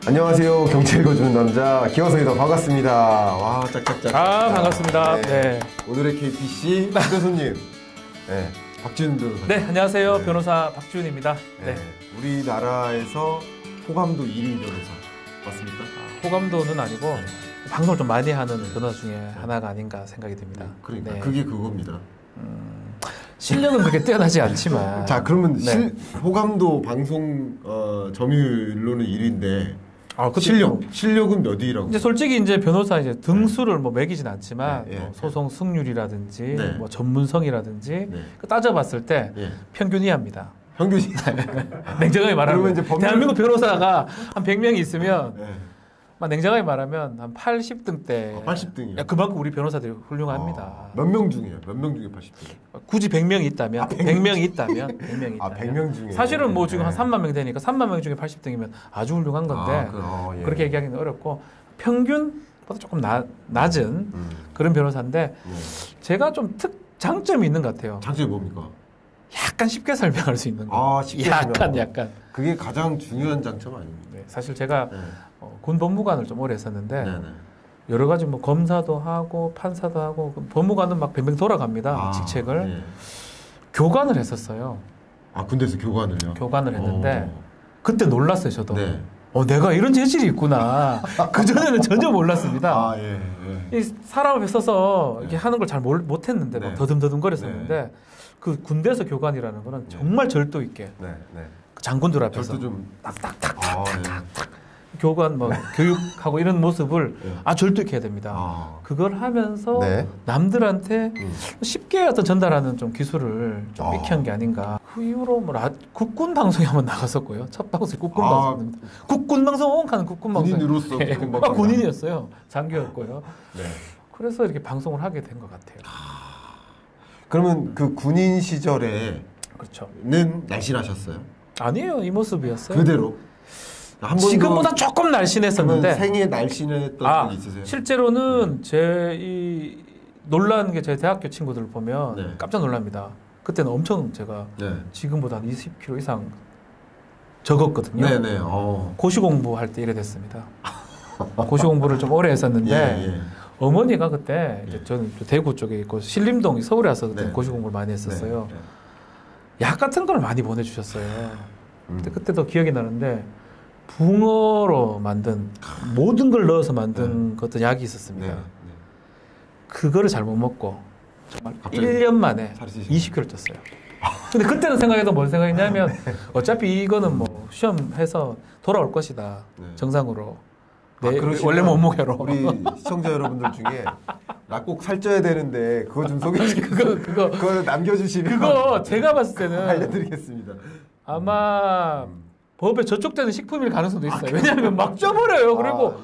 안녕하세요. 경찰 읽어주는 남자 기광석이다. 반갑습니다. 와, 짝짝짝. 반갑습니다. 네. 오늘의 KPC 초대 손님, 네, 박지훈 변호사. 네, 안녕하세요. 변호사 박지훈입니다. 네. 우리나라에서 호감도 1위 변호사 맞습니까? 호감도는 아니고 방송을 좀 많이 하는 변호사 중에 하나가 아닌가 생각이 듭니다. 그러니까 그게 그겁니다. 실력은 그렇게 뛰어나지 않지만. 자, 그러면 호감도 방송 점유율로는 1위인데. 실력은 몇 위라고? 이제 솔직히 이제 변호사 이제 등수를 뭐 매기진 않지만 뭐 소송 승률이라든지 뭐 전문성이라든지 따져봤을 때 평균 이하입니다. 평균이 냉정하게 말하면 이제 대한민국 변호사가 한 100명이 있으면 냉정하게 말하면 한 80등대. 80등이요? 그만큼 우리 변호사들이 훌륭합니다. 몇 명 중에요? 몇 명 중에 80등? 굳이 100명이 있다면, 100명이 있다면, 100명 중에. 사실은 뭐 지금 한 3만 명 되니까 3만 명 중에 80등이면 아주 훌륭한 건데 그렇게 얘기하기는 어렵고 평균보다 조금 낮은 그런 변호사인데 제가 좀 장점이 있는 것 같아요. 장점이 뭡니까? 약간 쉽게 설명할 수 있는 거. 쉽게 약간. 그게 가장 중요한 장점 아닙니까? 네, 사실 제가 군 법무관을 좀 오래 했었는데 여러 가지 뭐 검사도 하고 판사도 하고 법무관은 막 뱅뱅 돌아갑니다. 직책을 교관을 했었어요. 군대에서 교관을요? 교관을 했는데 그때 놀랐어요. 저도. 내가 이런 재질이 있구나. 그전에는 전혀 몰랐습니다. 이 사람을 bes어서 이렇게 하는 걸 잘 못했는데 막 더듬더듬거렸었는데 그 군대에서 교관이라는 거는 정말 절도 있게 그 장군들 앞에서 절도 좀 딱딱딱딱딱딱 교관 뭐 교육하고 이런 모습을 절도 있게 해야 됩니다. 그걸 하면서 남들한테 쉽게 어떤 전달하는 좀 기술을 좀 익힌 게 아닌가. 그 이후로 뭐 국군 방송에 한번 나갔었고요. 첫 방송이 국군 방송입니다. 국군 방송 하는 국군 방송. 군인으로서 군인이었어요. 장교였고요. 그래서 이렇게 방송을 하게 된 것 같아요. 그러면 그 군인 시절에 는 날씬하셨어요? 아니에요. 이 모습이었어요. 그대로? 지금보다 조금 날씬했었는데 생애 날씬했던 적이 있으세요? 실제로는 제 놀란 게 제 대학교 친구들 보면 깜짝 놀랍니다. 그때는 엄청 제가 지금보다 한 20kg 이상 적었거든요. 고시 공부할 때 이래 됐습니다. 고시 공부를 좀 오래 했었는데 어머니가 그때 이제 저는 대구 쪽에 있고 신림동 서울에 와서 그때 고시 공부를 많이 했었어요. 약 같은 걸 많이 보내주셨어요. 근데 그때도 기억이 나는데 붕어로 만든 모든 걸 넣어서 만든 어떤 약이 있었습니다. 그거를 잘못 먹고 정말 1년 만에 20kg 쪘어요. 근데 그때는 생각해도 뭔 생각이냐면 어차피 이거는 뭐 시험해서 돌아올 것이다. 정상으로. 원래 몸무게로. 우리 시청자 여러분들 중에 나 꼭 살쪄야 되는데 그거 좀 소개시켜 그거 남겨주시면 그거 제가 봤을 때는 알려드리겠습니다. 아마 법에 저촉되는 식품일 가능성도 있어요. 왜냐하면 막 쪄버려요. 그리고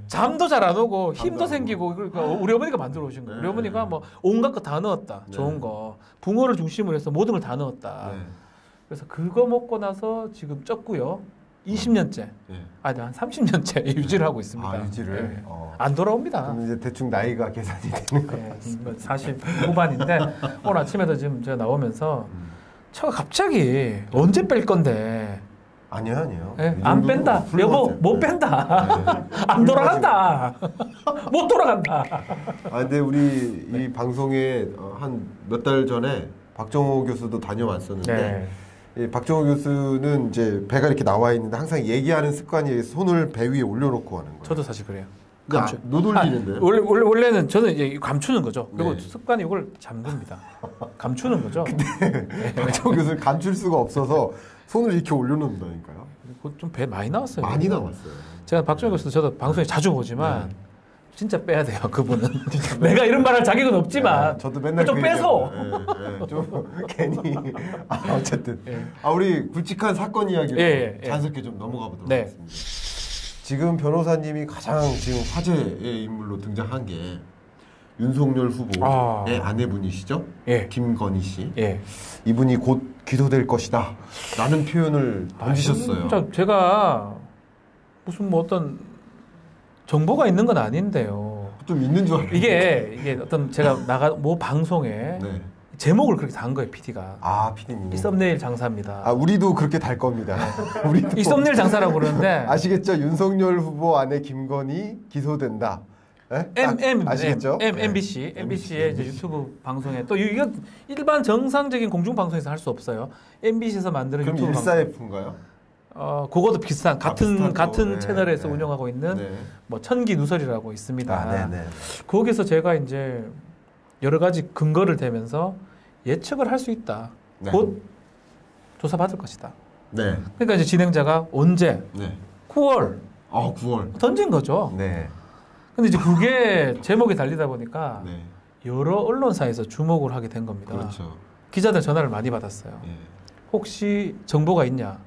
잠도 잘 안 오고 힘도 생기고 그러니까 우리 어머니가 만들어 오신 거예요. 우리 어머니가 뭐 온갖 거 다 넣었다. 좋은 거. 붕어를 중심으로 해서 모든 걸 다 넣었다. 그래서 그거 먹고 나서 지금 쪘고요. 20년째. 한 30년째 유지를 하고 있습니다. 유지를? 안 돌아옵니다. 그럼 이제 대충 나이가 계산이 되는 거예요. 40 후반인데 오늘 아침에도 지금 제가 나오면서 갑자기 언제 뺄 건데 아니요. 안 뺀다. 여보, 못 뺀다. 안 돌아간다. 못 돌아간다. 근데 우리 이 방송에 한 몇 달 전에 박정호 교수도 다녀왔었는데 박정호 교수는 이제 배가 이렇게 나와 있는데 항상 얘기하는 습관이 손을 배 위에 올려놓고 하는 거예요. 저도 사실 그래요. 노돌리는데요? 원래는 저는 이제 감추는 거죠. 그리고 습관이 이걸 잠굽니다. 감추는 거죠. 근데 박정호 교수는 감출 수가 없어서 손을 이렇게 올려놓는다니까요. 좀 배 많이 나왔어요. 많이 나왔어요. 제가 박정호 교수도 저도 방송에 자주 보지만 진짜 빼야 돼요. 그분은. 내가 이런 말할 자격은 없지만 저도 맨날 좀 빼서. 좀 괜히 어쨌든 우리 굵직한 사건 이야기로 자연스럽게 좀 넘어가 보도록 하겠습니다. 지금 변호사님이 가장 지금 화제의 인물로 등장한 게 윤석열 후보의 아내분이시죠? 김건희 씨. 이분이 곧 기소될 것이다 라는 표현을 던지셨어요. 진짜 제가 무슨 뭐 어떤 정보가 있는 건 아닌데요. 좀 있는 줄 알아요. 이게 어떤 제가 모 방송에 제목을 그렇게 단 거예요, PD가. 아, PD님. 이 썸네일 장사입니다. 아, 우리도 그렇게 달 겁니다. 우리도 이 썸네일 장사라고 그러는데 아시겠죠? 윤석열 후보 아내 김건희 기소된다. 아시겠죠? MBC의 이제 유튜브 방송에 또 이거 일반 정상적인 공중 방송에서 할 수 없어요. MBC에서 만드는 그럼 유튜브 일사F인가요? 그것도 비슷한 같은 네, 채널에서 운영하고 있는 뭐 천기 누설이라고 있습니다. 거기서 제가 이제 여러 가지 근거를 대면서 예측을 할 수 있다. 곧 조사받을 것이다. 그러니까 이제 진행자가 언제? 9월. 9월. 던진 거죠. 근데 이제 그게 제목이 달리다 보니까 여러 언론사에서 주목을 하게 된 겁니다. 그렇죠. 기자들 전화를 많이 받았어요. 혹시 정보가 있냐?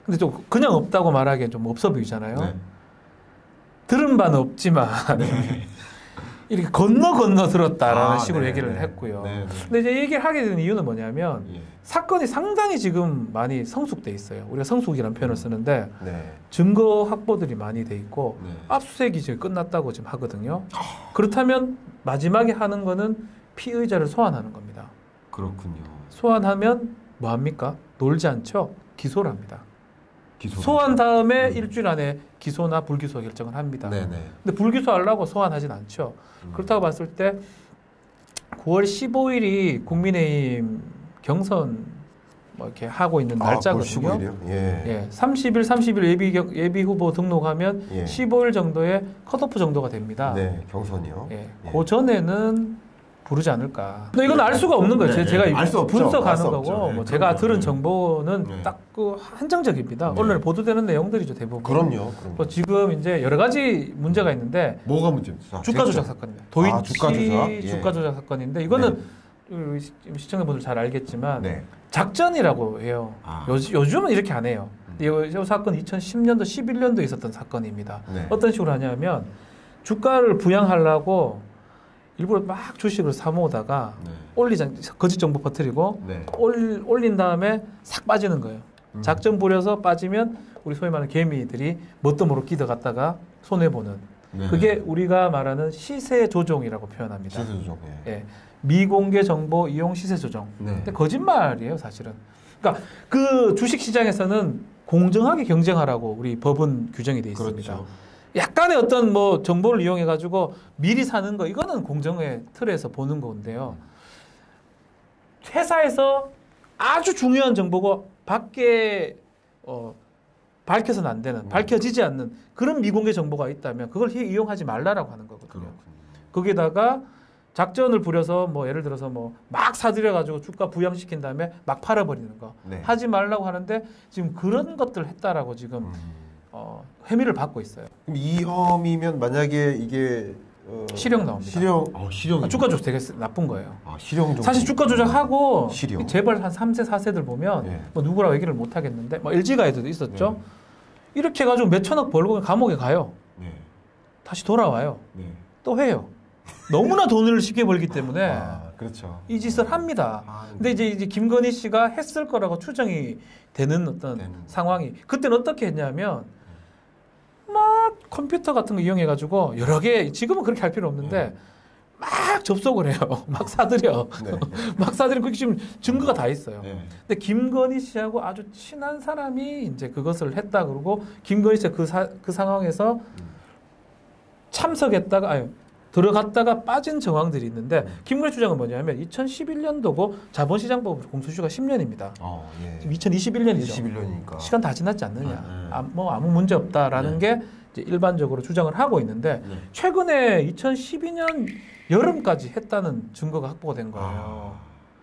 근데 좀 그냥 없다고 말하기엔 좀 없어 보이잖아요. 들은 바는 없지만 이렇게 건너 들었다라는 식으로 얘기를 했고요. 근데 이제 얘기를 하게 된 이유는 뭐냐면 사건이 상당히 지금 많이 성숙돼 있어요. 우리가 성숙이라는 표현을 쓰는데 증거 확보들이 많이 돼 있고 압수수색이 지금 끝났다고 지금 하거든요. 그렇다면 마지막에 하는 거는 피의자를 소환하는 겁니다. 그렇군요. 소환하면 뭐 합니까? 놀지 않죠? 기소를 합니다. 소환 다음에 일주일 안에 기소나 불기소 결정을 합니다. 근데 불기소하려고 소환하진 않죠. 그렇다고 봤을 때 9월 15일이 국민의힘 경선 뭐 이렇게 하고 있는 날짜거든요. 30일 예비 후보 등록하면 15일 정도에 컷오프 정도가 됩니다. 경선이요. 그 전에는 부르지 않을까. 근데 이건 알 수가 없는 거예요. 제가 분석하는 거고, 뭐 제가 들은 정보는 딱 그 한정적입니다. 언론에 보도되는 내용들이죠, 대부분. 그럼요. 또 지금 이제 여러 가지 문제가 있는데, 뭐가 문제입니까? 주가 조작 사건입니다. 도이치 주가 조작 사건인데, 이거는 시청자분들 잘 알겠지만 작전이라고 해요. 요즘은 이렇게 안 해요. 이 사건 2010년도, 11년도에 있었던 사건입니다. 어떤 식으로 하냐면 주가를 부양하려고 일부러 막 주식을 사 모으다가 거짓 정보 퍼뜨리고 올린 다음에 싹 빠지는 거예요. 작전 부려서 빠지면 우리 소위 말하는 개미들이 뭣도 모르고 끼어갔다가 손해보는 그게 우리가 말하는 시세 조종이라고 표현합니다. 시세 조종. 미공개 정보 이용 시세 조종. 근데 거짓말이에요, 사실은. 그러니까 그 주식 시장에서는 공정하게 경쟁하라고 우리 법은 규정이 돼 있습니다. 그렇죠. 약간의 어떤 뭐 정보를 이용해 가지고 미리 사는 거 이거는 공정의 틀에서 보는 건데요. 회사에서 아주 중요한 정보고 밖에 밝혀서는 안 되는, 밝혀지지 않는 그런 미공개 정보가 있다면 그걸 이용하지 말라라고 하는 거거든요. 거기다가 작전을 부려서 뭐 예를 들어서 뭐 막 사들여 가지고 주가 부양시킨 다음에 막 팔아버리는 거 하지 말라고 하는데 지금 그런 것들을 했다라고 지금 혐의를 받고 있어요. 그럼 이 혐의면 만약에 이게 실형 나옵니다. 실형. 주가 조작 되게 나쁜 거예요. 실형 사실 주가 조작하고 재벌 한 3세, 4세들 보면 뭐 누구라고 얘기를 못 하겠는데 뭐 LG가에도 있었죠. 이렇게 해가지고 몇 천억 벌고 감옥에 가요. 다시 돌아와요. 또 해요. 너무나 돈을 쉽게 벌기 때문에 그렇죠. 이 짓을 합니다. 근데 이제 김건희 씨가 했을 거라고 추정이 되는 어떤 상황이 그때는 어떻게 했냐면 막 컴퓨터 같은 거 이용해가지고 여러 개 지금은 그렇게 할 필요 없는데 막 접속을 해요. 막 사들여. 막 사들이면 그게 지금 증거가 다 있어요. 근데 김건희 씨하고 아주 친한 사람이 이제 그것을 했다 그러고 김건희 씨가 그 상황에서 참석했다가 들어갔다가 빠진 정황들이 있는데 김건희 주장은 뭐냐면 2011년도고 자본시장법 공소시효가 10년입니다. 지금 2021년이죠. 21년이니까 시간 다 지났지 않느냐. 뭐 아무 문제 없다라는 게 이제 일반적으로 주장을 하고 있는데 최근에 2012년 여름까지 했다는 증거가 확보가 된 거예요.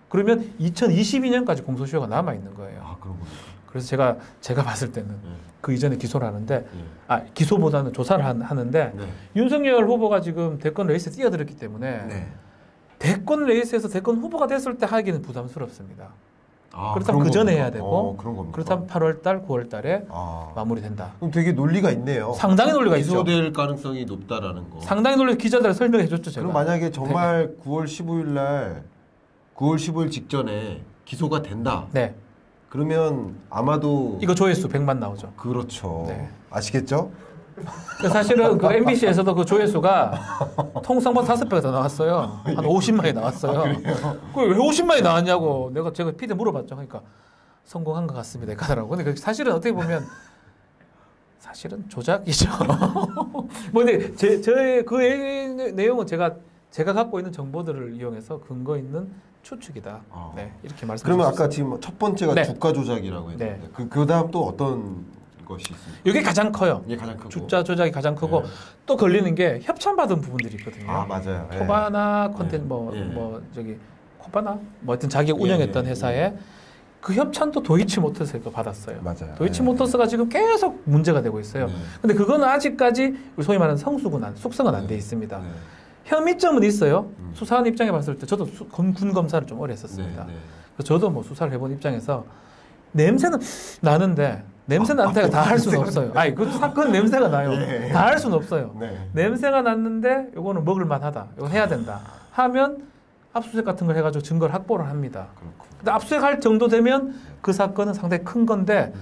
그러면 2022년까지 공소시효가 남아 있는 거예요. 그런 겁니까? 그래서 제가 봤을 때는 그 이전에 기소를 하는데 기소보다는 조사를 하는데 윤석열 후보가 지금 대권 레이스에 뛰어들었기 때문에 대권 레이스에서 대권 후보가 됐을 때 하기는 부담스럽습니다. 그렇다면 그 전에 해야 되고 그렇다면 8월 달, 9월 달에 마무리된다. 그럼 되게 논리가 있네요. 상당히 논리가 있죠. 기소될 가능성이 높다라는 거. 상당히 논리 기자들 설명해 줬죠, 제가. 그럼 만약에 정말 9월 15일 날 9월 15일 직전에 기소가 된다. 그러면 아마도 이거 조회수 100만 나오죠. 그렇죠. 아시겠죠? 사실은 그 MBC에서도 그 조회수가 통성번 5배가 더 나왔어요. 한 50만이 나왔어요. 왜 50만이 나왔냐고 제가 피디 물어봤죠. 그러니까 성공한 것 같습니다. 하더라고. 근데 사실은 어떻게 보면 사실은 조작이죠. 뭐 근데 저의 그 내용은 제가 갖고 있는 정보들을 이용해서 근거 있는 추측이다. 네, 이렇게 말씀드렸습니다. 그러면 아까 지금 첫 번째가 네. 주가 조작이라고 했는데 네. 그 다음 또 어떤 것이 있습니까? 이게 가장 커요. 이게 가장 크고. 주가 조작이 가장 크고 네. 또 걸리는 게 협찬받은 부분들이 있거든요. 아 맞아요. 코바나 컨텐츠 코바나 뭐 하여튼 자기가 운영했던 회사에 그 협찬도 도이치모터스에서 받았어요. 맞아요. 도이치모터스가 지금 계속 문제가 되고 있어요. 근데 그건 아직까지 소위 말하는 숙성은 안 돼 있습니다. 혐의점은 있어요. 수사한 입장에 봤을 때 저도 군 검사를 좀 오래 했었습니다. 저도 뭐 수사를 해본 입장에서 냄새는 나는데 냄새 난다가 다 할 수는 없어요. 아니 그 사건 냄새가 나요. 다 할 수는 없어요. 냄새가 났는데 이거는 먹을 만하다. 이거 해야 된다. 하면 압수수색 같은 걸 해가지고 증거를 확보를 합니다. 근데 압수수색할 정도 되면 그 사건은 상당히 큰 건데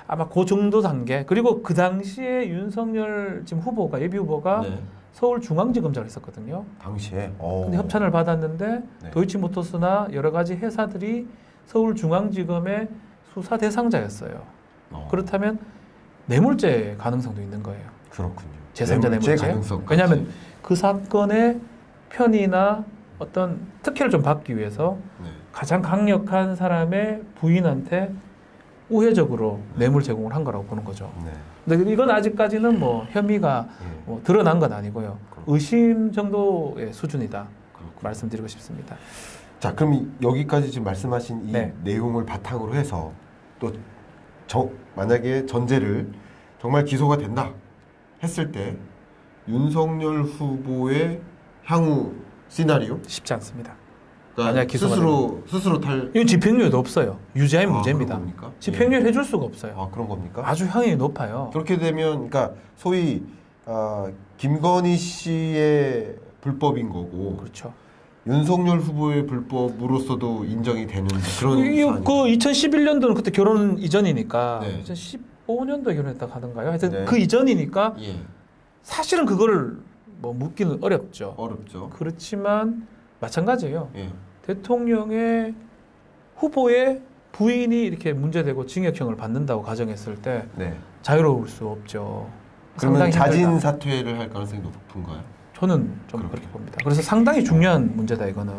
아마 그 정도 단계 그리고 그 당시에 윤석열 지금 후보가 예비 후보가 서울중앙지검장을 했었거든요. 당시에. 근데 협찬을 받았는데 도이치모터스나 여러 가지 회사들이 서울중앙지검의 수사 대상자였어요. 그렇다면 뇌물죄 가능성도 있는 거예요. 그렇군요. 제3자 뇌물죄. 왜냐하면 그 사건의 편의나 어떤 특혜를 좀 받기 위해서 가장 강력한 사람의 부인한테 우회적으로 뇌물 제공을 한 거라고 보는 거죠. 근데 이건 아직까지는 뭐 혐의가 뭐 드러난 건 아니고요. 의심 정도의 수준이다. 말씀드리고 싶습니다. 자, 그럼 여기까지 지금 말씀하신 이 내용을 바탕으로 해서 또 만약에 전제를 정말 기소가 된다 했을 때 윤석열 후보의 향후 시나리오? 쉽지 않습니다. 그러니까 스스로 탈. 이건 집행유예도 없어요. 유죄의 문제입니다. 집행유예 해줄 수가 없어요. 아 그런 겁니까? 아주 형이 높아요. 그렇게 되면 그러니까 소위 김건희 씨의 불법인 거고. 그렇죠. 윤석열 후보의 불법으로서도 인정이 되는 그런. 그 2011년도는 그때 결혼 이전이니까 2015년도에 결혼했다고 하던가요? 하여튼 그 이전이니까 사실은 그거를 뭐 묻기는 어렵죠. 그렇지만 마찬가지예요. 대통령의 후보의 부인이 이렇게 문제되고 징역형을 받는다고 가정했을 때 자유로울 수 없죠. 그러면 자진 사퇴를 할 가능성이 높은가요? 저는 좀 그렇게 봅니다. 그래서 상당히 중요한 문제다 이거는.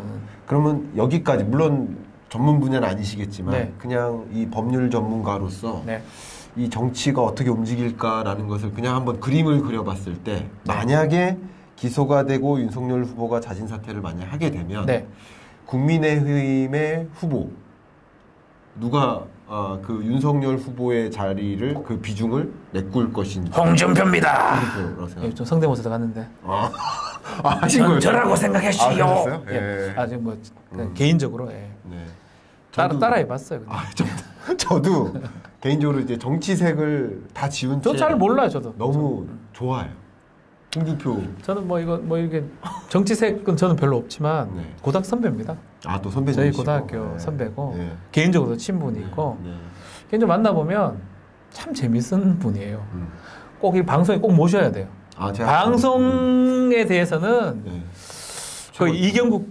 그러면 여기까지 물론 전문 분야는 아니시겠지만 그냥 이 법률 전문가로서 이 정치가 어떻게 움직일까라는 것을 그냥 한번 그림을 그려봤을 때 만약에 기소가 되고 윤석열 후보가 자진 사퇴를 만약 하게 되면 국민의힘의 후보 누가 그 윤석열 후보의 자리를 그 비중을 메꿀 것인지. 홍준표입니다. 좀 성대모사 갔는데. 하신 거예요? 저라고 생각하시오. 아직 뭐 개인적으로 따라해봤어요. 저도 개인적으로 이제 정치색을 다 지운 채. 저 잘 몰라요, 저도. 너무 좋아요. 홍준표. 저는 이게 정치색은 저는 별로 없지만 고등학교 선배입니다. 또 선배님. 저희 고등학교 선배고 개인적으로도 친분이 있고 개인적으로 만나보면 참 재밌는 분이에요. 꼭 이 방송에 꼭 모셔야 돼요. 방송에 대해서는 거의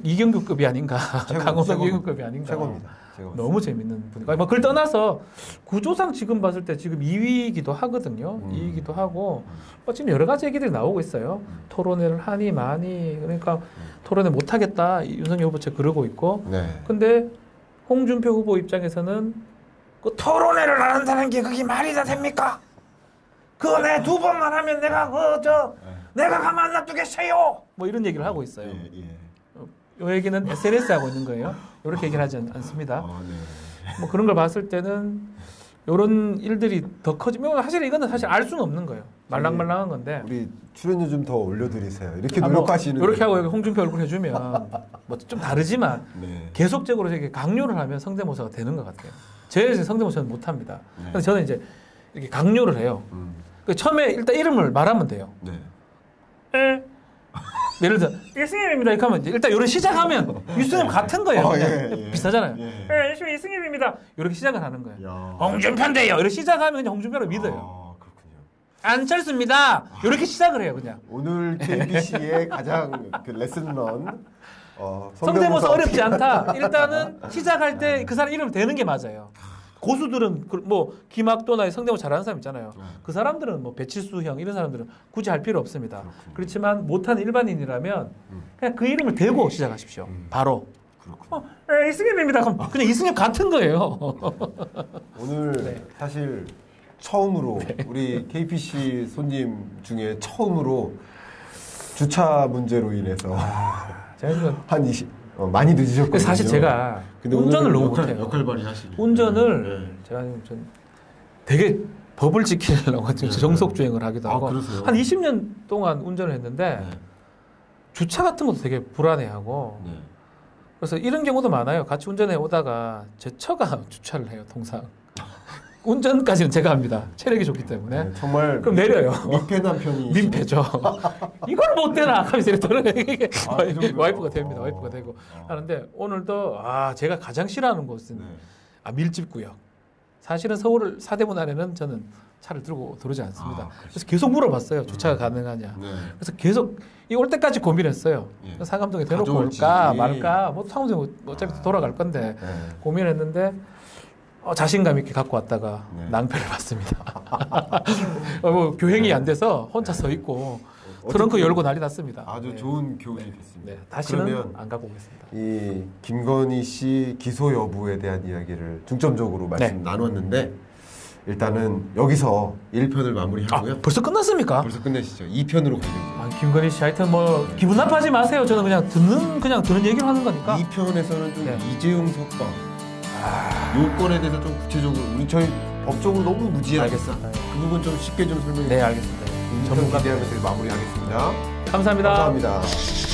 이경규급이 아닌가. 강호석 이경규급이 아닌가. 최고입니다. 너무 재밌는 분이고 그걸 떠나서 구조상 지금 봤을 때 지금 2위이기도 하거든요. 2위이기도 하고 지금 여러 가지 얘기들이 나오고 있어요. 토론회를 하니 마니 그러니까 토론회 못하겠다 윤석열 후보 측 그러고 있고 근데 홍준표 후보 입장에서는 그 토론회를 안 한다는 게 그게 말이 다 됩니까? 그거 내 2번만 하면 내가 가만 안 놔두겠어요. 뭐 이런 얘기를 하고 있어요. 이 얘기는 SNS에 하고 있는 거예요. 이렇게 얘기를 하지 않습니다. 뭐 그런 걸 봤을 때는 이런 일들이 더 커지면 사실 이거는 사실 알 수는 없는 거예요. 말랑말랑한 건데. 우리 출연료 좀 더 올려드리세요. 이렇게 노력하시는. 이렇게 하고 여기 홍준표 얼굴 해주면 뭐 좀 다르지만 계속적으로 이렇게 강요를 하면 성대모사가 되는 것 같아요. 제 성대모사는 못합니다. 그래서 저는 이제 이렇게 강요를 해요. 처음에 일단 이름을 말하면 돼요. 예를 들어 이승엽입니다 이렇게 하면 일단 이런 시작하면 유승엽 같은 거예요. 비슷하잖아요. 이승엽입니다 이렇게 시작을 하는 거예요. 홍준표인데요 이렇게 시작하면 그냥 홍준표를 믿어요. 그렇군요. 안철수입니다. 이렇게 시작을 해요, 그냥. 오늘 KBC의 가장 그 레슨런 성대모사 어렵지 않다. 일단은 시작할 때 그 사람 이름 대는 게 맞아요. 고수들은 뭐 김학도나 성대모사 잘하는 사람 있잖아요. 그 사람들은 뭐 배칠수 형 이런 사람들은 굳이 할 필요 없습니다. 그렇군요. 그렇지만 못하는 일반인이라면 그냥 그 이름을 대고 시작하십시오. 바로. 이승엽입니다. 그럼 그냥 이승엽 같은 거예요. 오늘 네. 사실 처음으로 네. 우리 KBC 손님 중에 처음으로 주차 문제로 인해서 제가 한 20 많이 늦으셨거든요. 사실 제가 근데 운전을 너무 못해요. 역할 발휘하시네. 운전을 네. 제가 좀 되게 법을 지키려고 네. 정속 주행을 하기도 하고 그러세요? 한 20년 동안 운전을 했는데 네. 주차 같은 것도 되게 불안해하고 네. 그래서 이런 경우도 많아요. 같이 운전해 오다가 제 처가 주차를 해요. 통상. 운전까지는 제가 합니다. 체력이 좋기 때문에. 네, 정말 그럼 내려요. 민폐난 편이. 민폐죠. 이걸 못 되나 하면서 이렇게 와이프가 됩니다. 와이프가 되고 하는데 오늘도 제가 가장 싫어하는 곳은 네. 밀집구역. 사실은 서울 사대문 안에는 저는 차를 들고 들어오지 않습니다. 그래서 계속 물어봤어요. 주차가 가능하냐. 네. 그래서 계속 올 때까지 고민했어요. 예. 상암동에 대놓고 올까 말까. 뭐 상암동에 어차피 돌아갈 건데 고민했는데 자신감 있게 갖고 왔다가 네. 낭패를 봤습니다. 뭐 교행이 안 돼서 혼자 서 있고 트렁크 열고 난리 났습니다. 아주 네. 좋은 교훈이 됐습니다. 네. 다시는 안 갖고 오겠습니다. 이 김건희 씨 기소 여부에 대한 이야기를 중점적으로 말씀 나눴는데 일단은 여기서 1편을 마무리하고요. 벌써 끝났습니까? 벌써 끝내시죠. 2편으로 가겠습니다. 김건희 씨 하여튼 뭐 기분 나빠하지 마세요. 저는 그냥 듣는 얘기를 하는 거니까. 2편에서는 좀 이재용 석방 요건에 대해서 좀 구체적으로 저희 법적으로 너무 무지하겠어. 알겠습니다. 그 부분 좀 쉽게 좀 설명해 주세요. 네, 알겠습니다. 전문가 기대하면서 마무리하겠습니다. 감사합니다. 감사합니다.